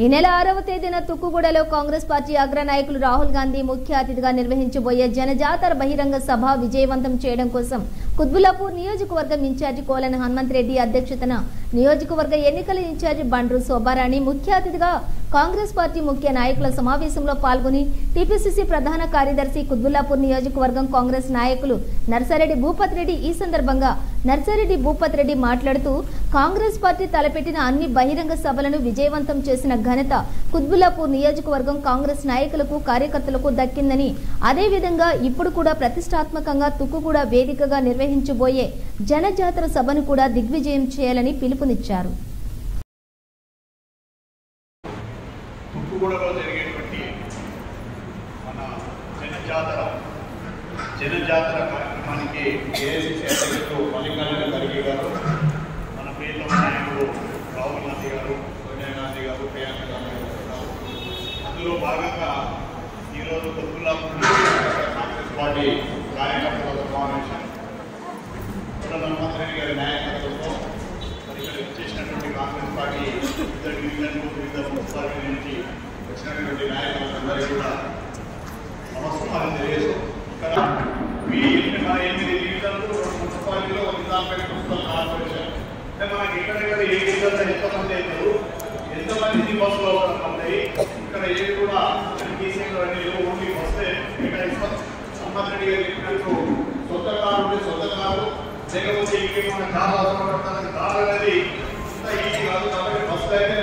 ఈ నెల 6వ తేదీన తుక్కుగూడలో కాంగ్రెస్ పార్టీ అగ్ర నాయకులు రాహుల్ గాంధీ ముఖ్య అతిథిగా నిర్వహించబోయే జనజాతర బహిరంగ సభ విజయవంతం చేయడం కోసం కుత్బుల్లాపూర్ నియోజకవర్గం ఇన్ఛార్జి కోలన హనుమంతరెడ్డి అధ్యక్షతన నియోజకవర్గ ఎన్నికల ఇన్ఛార్జి బండ్రు శోభారాణి ముఖ్య అతిథిగా కాంగ్రెస్ పార్టీ ముఖ్య నాయకుల సమావేశంలో పాల్గొని టీపీసీసీ ప్రధాన కార్యదర్శి కుత్బుల్లాపూర్ నియోజకవర్గం కాంగ్రెస్ నాయకులు నర్సారెడ్డి భూపత్ రెడ్డి ఈ సందర్భంగా నర్సారెడ్డి భూపత్ రెడ్డి మాట్లాడుతూ కాంగ్రెస్ పార్టీ తలపెట్టిన అన్ని బహిరంగ సభలను విజయవంతం చేసిన ఘనత కుత్బుల్లాపూర్ నియోజకవర్గం కాంగ్రెస్ నాయకులకు కార్యకర్తలకు దక్కిందని అదేవిధంగా ఇప్పుడు కూడా ప్రతిష్టాత్మకంగా తుక్కుగూడ వేదికగా నిర్వహించబోయే జనజాతర సభను కూడా దిగ్విజయం చేయాలని పిలుపునిచ్చారు. తుక్కుగూడలో జరిగేటువంటి మన జనజాతర కార్యక్రమానికి ఏఐసీసీ అధ్యక్షుడు మల్లికార్జున ఖర్గే గారు, మన ప్రియతమ నాయకుడు రాహుల్ గాంధీ గారు, సోనియా గాంధీ గారు, ప్రియాంక గాంధీ గారు ఉన్నారు. అందులో భాగంగా ఈరోజు కుత్బుల్లాపూర్ కాంగ్రెస్ పార్టీ కార్యకర్తల సమావేశం హనుమంతరెడ్డి గారి నాయకత్వంలో మరి ఇక్కడ చేసినటువంటి కాంగ్రెస్ పార్టీ ఇద్దరు డివిజన్లు, వివిధ మున్సిపాలిటీ నుంచి వచ్చినటువంటి నాయకులందరికీ కూడా నమస్కారం తెలియజేస్తాం. ఇక్కడ 8 డివిజన్లు, 2 మున్సిపాలిటీలో నిజాంపేట మున్సిపల్ కార్పొరేషన్ అంటే మనకి ఇక్కడ ఏ డివిజన్లో ఎంతమంది అవుతారు, ఎంతమంది బస్సులు అవసరం ఉంటాయి, ఇక్కడ ఏది కూడా టీసీలు అన్ని ఓన్లీ వస్తే ఇక్కడ హనుమంతరెడ్డి గారు చెప్పినట్టు సొంత కారు ఉంటే సొంత కారు, లేకపోతే ఇంకేమైనా కారు అవసరం పడుతుంది, కారు అనేది ఇంత ఈజీ కాదు. కాబట్టి బస్సులు అయితే